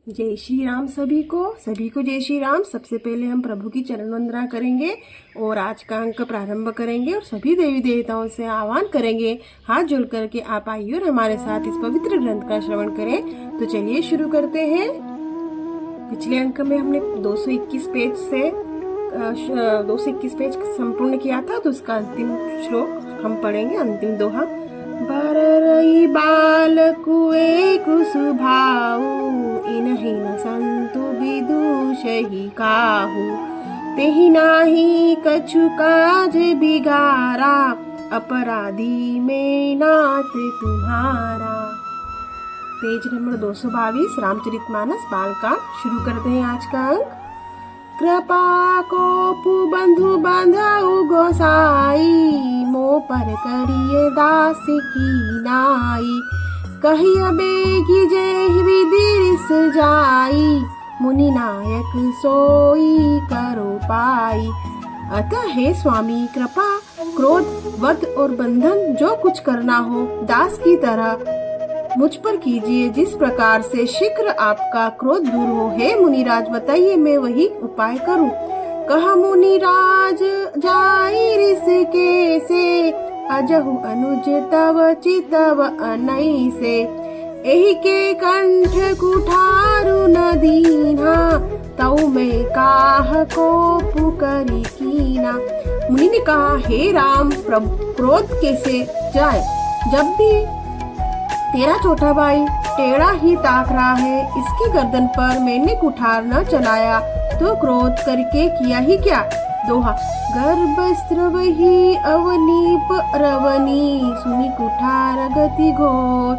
जय श्री राम सभी को जय श्री राम। सबसे पहले हम प्रभु की चरण वंदना करेंगे और आज का अंक प्रारंभ करेंगे और सभी देवी देवताओं से आह्वान करेंगे हाथ जोड़ करके आप आइए और हमारे साथ इस पवित्र ग्रंथ का श्रवण करें। तो चलिए शुरू करते हैं। पिछले अंक में हमने 221 पेज से 221 पेज संपूर्ण किया था, तो उसका अंतिम श्लोक हम पढ़ेंगे, अंतिम दोहा। बररई बालकु एक सुभाऊ, इनहि न संतु विदुषहि काहू। तेहि नाहि कछु काज बिगारा, अपराधी में नाथ तुम्हारा। पेज नंबर 222 रामचरितमानस बाल का। शुरू करते हैं आज का अंक। कृपा को बंधु बांधउ गोसाई, मो पर करिए दास की नाई। कहिय बेगी जय विदिस जाई, मुनि नायक सोई करो पाई। अतः हे स्वामी, कृपा, क्रोध, वध और बंधन जो कुछ करना हो दास की तरह मुझ पर कीजिए, जिस प्रकार से शीघ्र आपका क्रोध दूर हो। हे मुनिराज, बताइए मैं वही उपाय करूं। कहा मुनिराज जाई ऋषिके से, अजहु अनुज तव चितव अनई से। एहि के कंठ कुठारु न दीन्हा, तऊ में काह को पुकरी कीना। मुनि ने कहा, हे राम, क्रोध कैसे जाए, जब भी तेरा छोटा भाई टेढ़ा ही ताक रहा है। इसकी गर्दन पर मैंने कुठार न चलाया तो क्रोध करके किया ही क्या। दोहा। गर्भस्त्रव ही अवनीप रवनी, सुनी कुठार गति घोर।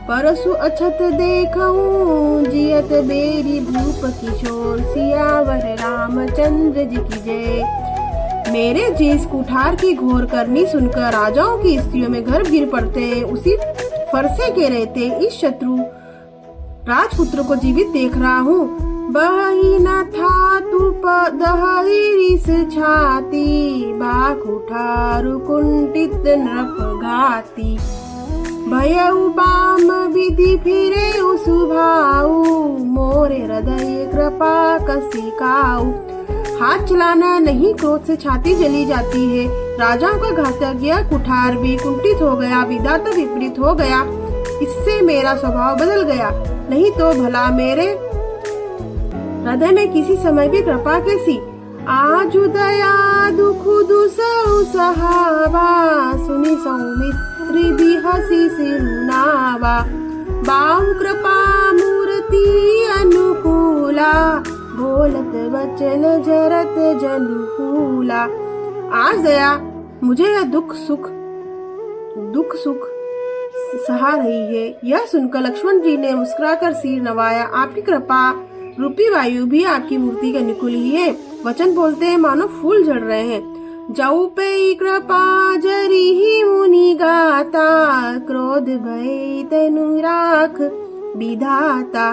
परसु अछत देखऊं, जियत बेरी भूप किशोर। सियावर रामचंद्र जी की जय। मेरे जिस कुठार की घोर करनी सुनकर राजाओं की स्त्रियों में गर्भ गिर पड़ते हैं, उसी फरसे के रहते इस शत्रु राजपुत्र को जीवित देख रहा हूँ। बही न था तू दहिरिस छाती, बाकुठारु कुंठित नृप घाती। भयउ बाम विधि फिरे सुभाऊ, मोरे हृदय कृपा कसी काऊ। हाथ चलाना नहीं, क्रोध से छाती जली जाती है। राजाओं का घातक यह कुठार भी कुंठित हो गया, विधाता विपरीत हो गया। इससे मेरा स्वभाव बदल गया, नहीं तो भला मेरे हृदय में किसी समय भी कृपा कैसी। आजु दया दुख दुसहु सहावा, सुनि सौमित्री बिहसी सिरुनावा। बाहु कृपा मूर्ति अनुकूला, बोलत वचन जरत जनुकूला। आज दया मुझे यह दुख सुख सहा रही है। यह सुनकर लक्ष्मण जी ने मुस्कुराकर सिर नवाया। आपकी कृपा रूपी वायु भी आपकी मूर्ति के अनुकूल ही है। वचन बोलते हैं मानो फूल झड़ रहे हैं। जाऊ पे कृपा जरी ही मुनि गाता, क्रोध भय तनु राख विधाता।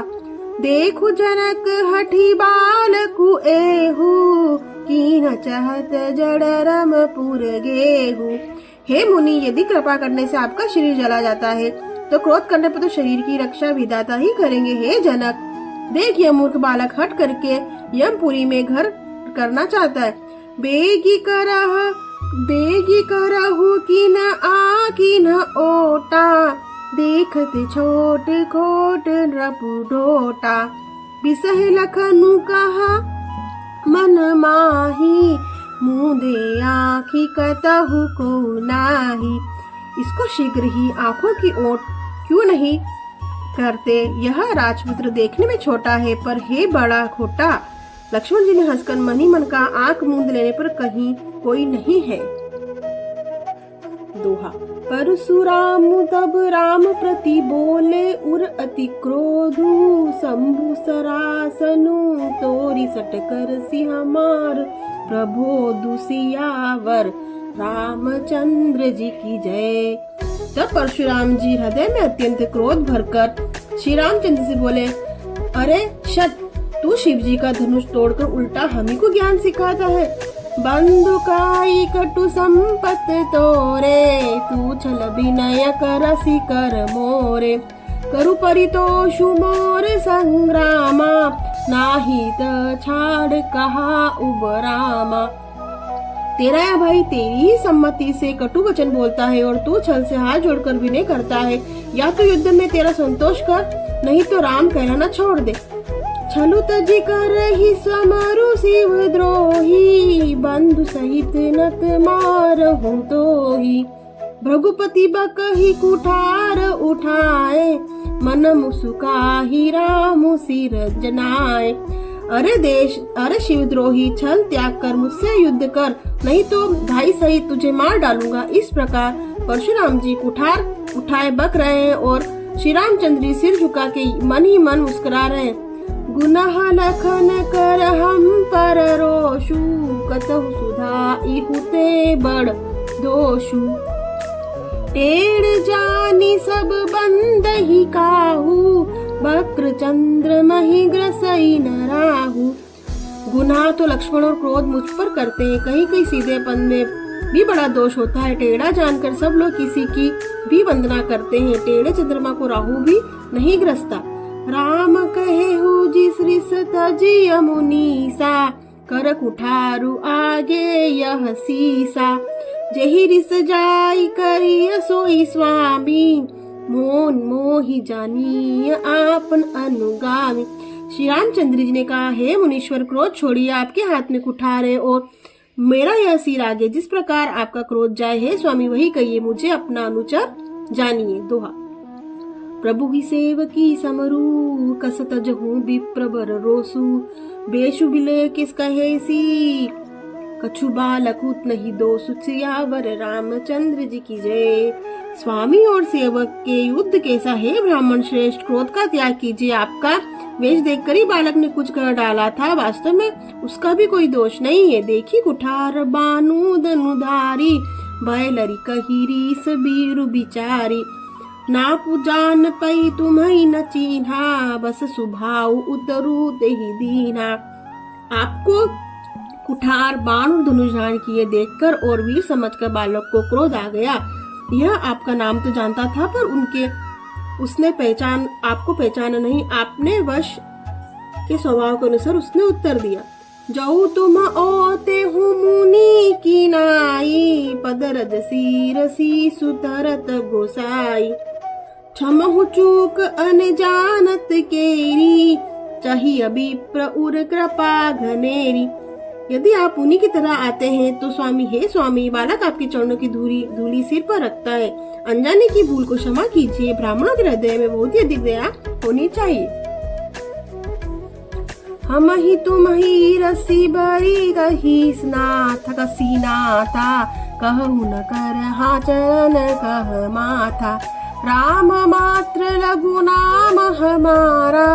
देखु जनक हठी बालकु एहू, कीन चाहत जड़ रमपुर गेहू। हे मुनि, यदि कृपा करने से आपका शरीर जला जाता है तो क्रोध करने पर तो शरीर की रक्षा विधाता ही करेंगे। हे जनक, देख यह मूर्ख बालक हट करके यमपुरी में घर करना चाहता है। बेगी करहु की न आ की न ओटा, देखत छोट खोट नृपु ढोटा। बिसह लखनु कहा मन माही, मुँदे आँखी कतहु को नाही। इसको शीघ्र ही आँखों की ओट क्यों नहीं करते। यह राजपुत्र देखने में छोटा है, पर है बड़ा खोटा। लक्ष्मण जी ने हंसकर मन ही मन का आँख मूंद लेने पर कहीं कोई नहीं है। दोहा। परशुराम तब राम प्रति बोले, उर अति क्रोधु शंभु सरासनु। तोरी सटकर सिंहमार प्रभो दुसियावर, रामचंद्र जी की जय। तब परशुराम जी हृदय में अत्यंत क्रोध भरकर श्री रामचंद्र से बोले, अरे शत, तू शिव जी का धनुष तोड़कर उल्टा हम ही को ज्ञान सिखाता है। बंधुकाई कटु संपत तोरे, तू छल विनय करसी कर मोरे। करु परितोषु मोर संग्रामा, नाही त छाड़ कहा उब रामा। तेरा या भाई तेरी ही सम्मति से कटु वचन बोलता है और तू छल से हाथ जोड़कर विनय करता है। या तो युद्ध में तेरा संतोष कर, नहीं तो राम कहना छोड़ दे। छलु तजी कर ही समरु शिव द्रोही, बंधु सहित नत मार हूँ तो ही। भृगुपति बकही कुठार उठाए, मन मुसुकाहि राम सिर जनाए। अरे शिवद्रोही, छल त्याग कर मुझसे युद्ध कर, नहीं तो भाई सहित तुझे मार डालूंगा। इस प्रकार परशुराम जी कुठार उठाए बक रहे हैं और श्री रामचंद्र जी सिर झुका के मन ही मन मुस्कुरा रहे हैं। गुनाह लखन कर हम पर रोषु, कतहु सुधा इहुते बड़ दोषु। टेढ़ जानी सब बंद ही काहू, बक्र चंद्र मही ग्रसई न राहु। गुनाह तो लक्ष्मण और क्रोध मुझ पर करते हैं, कहीं कहीं सीधेपन में भी बड़ा दोष होता है। टेढ़ा जानकर सब लोग किसी की भी वंदना करते हैं, टेढ़े चंद्रमा को राहु भी नहीं ग्रसता। राम कहे हु जिस रिस तजी मुनीसा, कर कुठारु आगे यह सीसा। जही रिस जाई करिय सोई स्वामी, मोन मोहि जानिय आपन अनुगामी। श्री रामचंद्र जी ने कहा, हे मुनीश्वर, क्रोध छोड़िए, आपके हाथ में कुठार है और मेरा यह सिर आगे। जिस प्रकार आपका क्रोध जाए, हे स्वामी वही कहिए, मुझे अपना अनुचर जानिए। दोहा। प्रभु की सेवकी समरू, कस तजहु विप्रवर रोसु। बेशु बिले किस कहेसी, कछु बालकूत नहीं दोषु। सियावर रामचंद्र जी की जय। स्वामी और सेवक के युद्ध कैसा है ब्राह्मण श्रेष्ठ, क्रोध का त्याग कीजिए। आपका वेश देखकर ही बालक ने कुछ कर डाला था, वास्तव में उसका भी कोई दोष नहीं है। देखी कुठार बानु धनुधारी, बैलरी कहिरी सबीरु बिचारी। ना जान पई तुम्हें न चिन्हा, बस सुभाव उतरू ते ही दीना। आपको कुठार बाण और धनुष धारण किए देखकर और वीर समझकर बालक को क्रोध आ गया। यह आपका नाम तो जानता था, पर उसने आपको पहचाना नहीं। आपने वश के स्वभाव के अनुसार उसने उत्तर दिया। जाऊ तुम ओते हूँ मुनि की नाई, पदरज सीरसी सुतरत गोसाई। क्षमहु चूक अनजानत केरी, चाहिए विप्र उर कृपा घनेरी। यदि आप उन्हीं की तरह आते हैं तो स्वामी, हे स्वामी, बालक आपके चरणों की धूली सिर पर रखता है। अनजाने की भूल को क्षमा कीजिए। ब्राह्मणों के हृदय में बहुत ही अधिक दया होनी चाहिए। हम ही तुम ही रसी बरी कही स्नाथ कसी नाथा, कहु न कर हा चरण कह माथा। राम मात्र लघु नाम हमारा,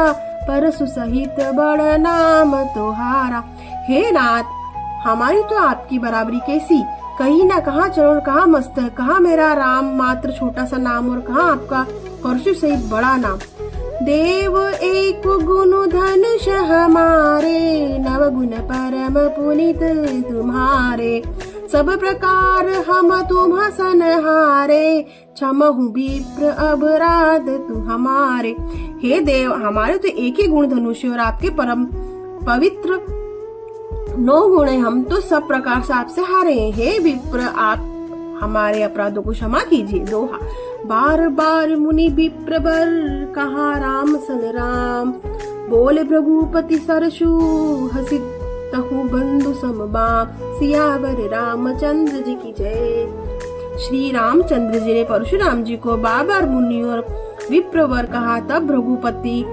परसु सहित बड़ नाम तुहारा। हे नाथ, हमारी तो आपकी बराबरी कैसी, कहीं ना कहाँ चरण, कहाँ मस्तक, कहाँ मेरा राम मात्र छोटा सा नाम और कहाँ आपका परशु सहित बड़ा नाम। देव एक गुण धनुष हमारे, नव गुण परम पुनित तुम्हारे। सब प्रकार हम तुम सनहारे, क्षमहु विप्र अपराध तु हमारे। हे देव, हमारे तो एक ही गुण धनुष और आपके परम पवित्र 9 गुण है, हम तो सब प्रकार से आपसे हारे हैं। हे विप्र, आप हमारे अपराधों को क्षमा कीजिए। दोहा। बार बार मुनि विप्र बर, कहा राम सन राम। बोले भृगुपति सरसु, हसी तहु बंधु समबाम। सियावर रामचंद्र जी की जय। श्री रामचंद्र जी ने परशुराम जी को बार बार मुनि और विप्रवर कहा। तब भृगुपति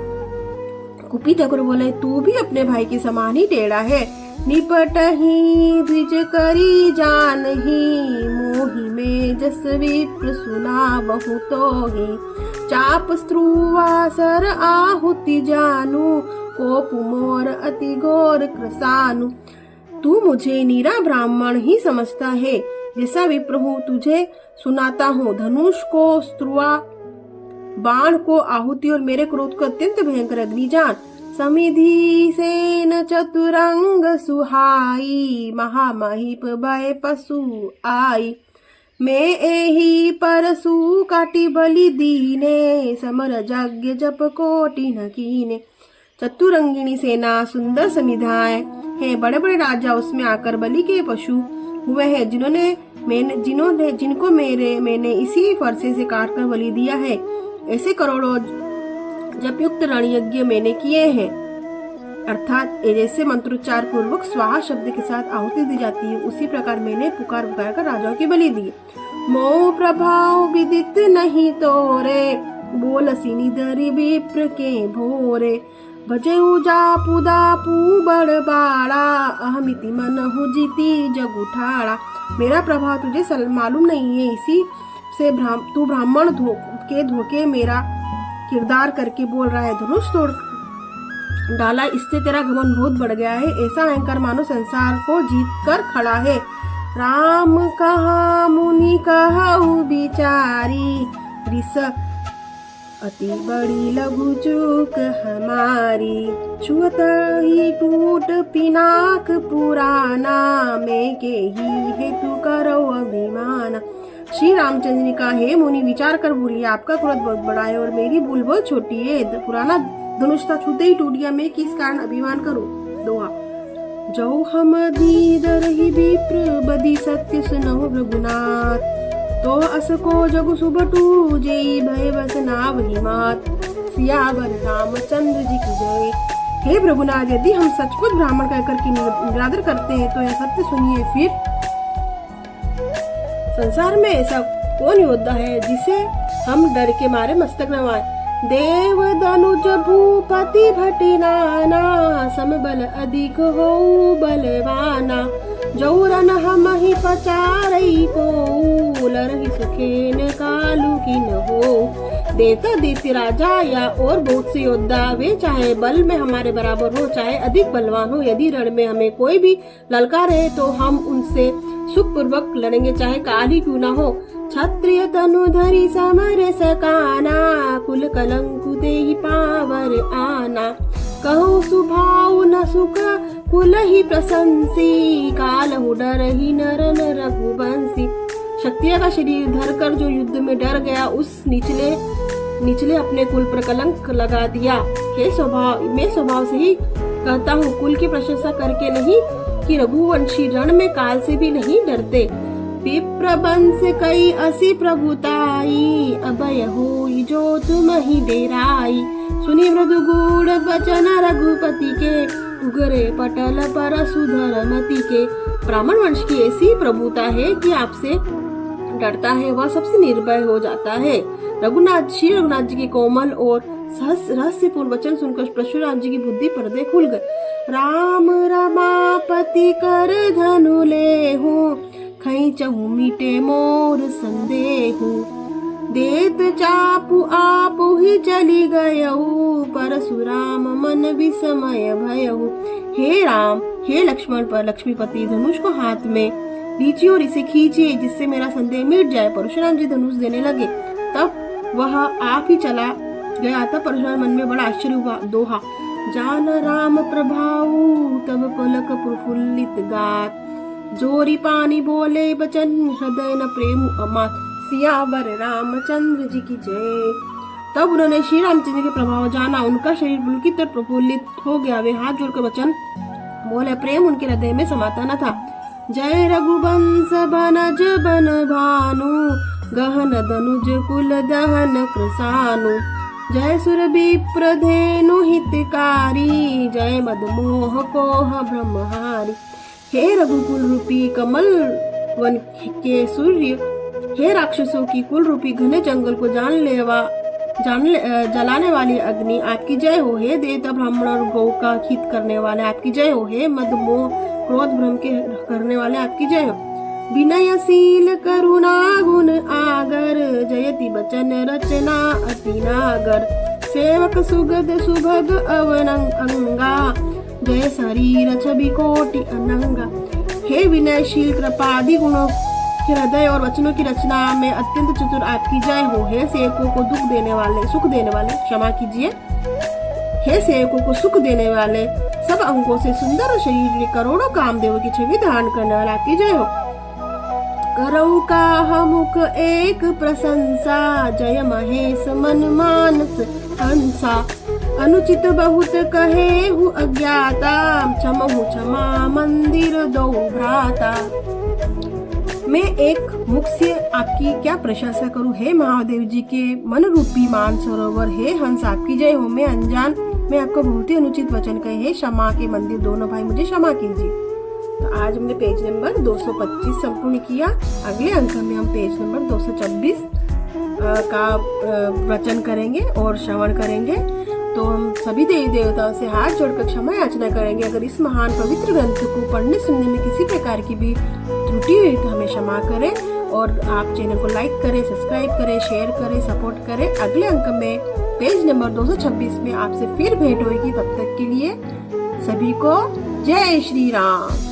कुपित होकर बोले, तू भी अपने भाई के समान ही टेढ़ा है। निपटहि द्विज करी जानहि, मोहि में जस विप्र सुना बहु तोहि। चाप स्त्रुवासर आहुति जानू, कोप मोर अति घोर कृसानु। तू मुझे नीरा ब्राह्मण ही समझता है, जैसा विप्र हूँ तुझे सुनाता हूँ। धनुष को स्त्रुआ, बाण को आहुति और मेरे क्रोध को अत्यंत भयंकर अग्नि जान। समिधि सेन चतुरंग सुहाई, महामहिप भय पशु आई। मैं एही परसु काटी बलि दीने, समर यज्ञ जप कोटि न कीने। चतुरंगिणी सेना, सुंदर समिधाएं हैं, बड़े बड़े राजा उसमें आकर बलि के पशु हुए हैं, जिनको मैंने इसी फरसे से काट कर बलि दिया है। ऐसे करोड़ों जप युक्त रण यज्ञ मैंने किए हैं। अर्थात जैसे मंत्रोच्चार पूर्वक स्वाहा शब्द के साथ आहुति दी जाती है, उसी प्रकार मैंने पुकार कर राजाओं की बलि दी। मोह प्रभाव विदित नहीं तोरे, बोलसी निधरि विप्र के भोरे। भजेऊ जापू दापू बड़ बाड़ा, अहमिति मनहु जीती जग उठाड़ा। मेरा प्रभाव तुझे मालूम नहीं है, इसी से तू ब्राह्मण के धोखे मेरा किरदार करके बोल रहा है। धनुष तोड़ डाला, इससे तेरा घमंड बहुत बढ़ गया है। ऐसा अहंकार मानो संसार को जीत कर खड़ा है। राम कहा मुनि कहु बिचारी, रिस अति बड़ी लघु चूक हमारी। छुअत ही टूट पिनाक पुराना, मैं के ही हेतु करो अभिमान। श्री रामचंद्र ने कहा, हे मुनि विचार कर बोलिए, आपका क्रोध बहुत बड़ा है और मेरी भूल बहुत छोटी है। पुराना धनुष था, छूते ही टूट गया, मैं किस कारण अभिमान करूं। दोहा। जो हम दीदर ही विप्र बदी सत्य सुनहु रघुनाथ, तो असको जगु सुबटू जय भय बसना वही मात। सियावर रामचंद्र जी की जय। हे प्रभुनाथ, यदि हम सचमुच ब्राह्मण कहकर की निरादर करते हैं तो यह सत्य सुनिए। फिर संसार में ऐसा कौन योद्धा है जिसे हम डर के मारे मस्तक नवाए। देव दनुज भूपति भटी नाना, समबल अधिक हो बलवाना। जौरन हम ही पचारई को, लरहि सुखेन कालू की न हो। देता देती राजा या और बहुत से योद्धा, वे चाहे बल में हमारे बराबर हो चाहे अधिक बलवान हो, यदि रण में हमें कोई भी ललकारे तो हम उनसे सुख पूर्वक लड़ेंगे, चाहे काल ही क्यों न हो। क्षत्रिय तनु धरि समर सकाना, कुल कलंकु देहि पावर आना। कहूँ सुभाव न सुख कुल ही प्रशंसी, कालहु डर ही नर न रघुवंशी। क्षत्रिय का शरीर धरकर जो युद्ध में डर गया, उस निचले अपने कुल पर कलंक लगा दिया। मैं स्वभाव से ही कहता हूँ, कुल की प्रशंसा करके नहीं कि रघुवंशी रण में काल से भी नहीं डरते। विप्रबंश कई असी प्रभुताई, अभय होई जो तुम ही डेराई। सुनी मृदु गूढ़ वचन रघुपति के, उगरे पटल पर सुधर मति के। ब्राह्मण वंश की ऐसी प्रभुता है कि आपसे डरता है वह सबसे निर्भय हो जाता है। श्री रघुनाथ जी के कोमल और रहस्यपूर्ण वचन सुनकर परशुराम जी की बुद्धि पर्दे खुल गए। राम रमापति कर धनु लेहु, खैचहु मिटे मोर संदेहु। देत चापु आपु ही चली गयहु, परशुराम मन विस्मय भयहु। हे राम, हे लक्ष्मण पर लक्ष्मीपति, धनुष को हाथ में लीजिए और इसे खींचिए जिससे मेरा संदेह मिट जाए। परशुराम जी धनुष देने लगे, तब वह आप ही चला गया। तब परशुराम मन में बड़ा आश्चर्य हुआ। दोहा। जान राम प्रभाऊ तब पलक प्रफुल्लित गात, जोरी पानी बोले बचन हृदय न प्रेम अमात। सियावर रामचंद्र जी की जय। तब उन्होंने श्री रामचंद्र के प्रभाव जाना, उनका शरीर पुलकित और प्रफुल्लित हो गया। वे हाथ जोड़कर वचन बोले, प्रेम उनके हृदय में समाता न था। जय रघुवंश बनज बन भानु, गहन धनुज कुल दहन कृसानु। जय सुर विप्र धेनु हितकारी, जय मदमोह कोह ब्रह्महारी। हे रघुकुल रूपी कमल वन के सूर्य, हे राक्षसों की कुल रूपी घने जंगल को जलाने वाली अग्नि, आपकी जय हो। हे देवता ब्राह्मण और गौ का हित करने वाले, आपकी जय हो। हे मदमोह क्रोध भ्रम के करने वाले, आपकी जय हो। विनयशील करुणा गुण आगर, जयति बचन रचना अति नागर। सेवक सुगद सुभग अवनंग अंगा, जय शरीर छवि कोटि अनंगा। हे विनयशील कृपादि गुणों के हृदय और वचनों की रचना में अत्यंत चतुर, आपकी जय हो। हे सेवकों को दुख देने वाले, सुख देने वाले, क्षमा कीजिए। हे सेवकों को सुख देने वाले, सब अंगों से सुंदर शरीर के करोड़ों कामदेव की छवि धारण करने वाला, आपकी जय हो। करऊ का मुख एक प्रशंसा, जय महेश मन मानस हंसा। अनुचित बहुत कहे हूँ अज्ञाता, क्षमहु क्षमा मंदिर दो भ्राता। मैं एक मुख से आपकी क्या प्रशंसा करूं, हे महादेव जी के मन रूपी मानसरोवर, हे हंस आपकी जय हो। मैं अनजान में आपको बहुत ही अनुचित वचन कहे, हे क्षमा के मंदिर दोनों भाई मुझे क्षमा कीजिए। तो आज हमने पेज नंबर 225 संपूर्ण किया। अगले अंक में हम पेज नंबर 226 का वचन करेंगे और श्रवण करेंगे। तो हम सभी देवी देवताओं से हाथ जोड़कर क्षमा याचना करेंगे। अगर इस महान पवित्र ग्रंथ को पढ़ने सुनने में किसी प्रकार की भी त्रुटि हुई तो हमें क्षमा करें। और आप चैनल को लाइक करें, सब्सक्राइब करें, शेयर करें, सपोर्ट करें। अगले अंक में पेज नंबर 226 में आपसे फिर भेंट होगी। तब तक के लिए सभी को जय श्री राम।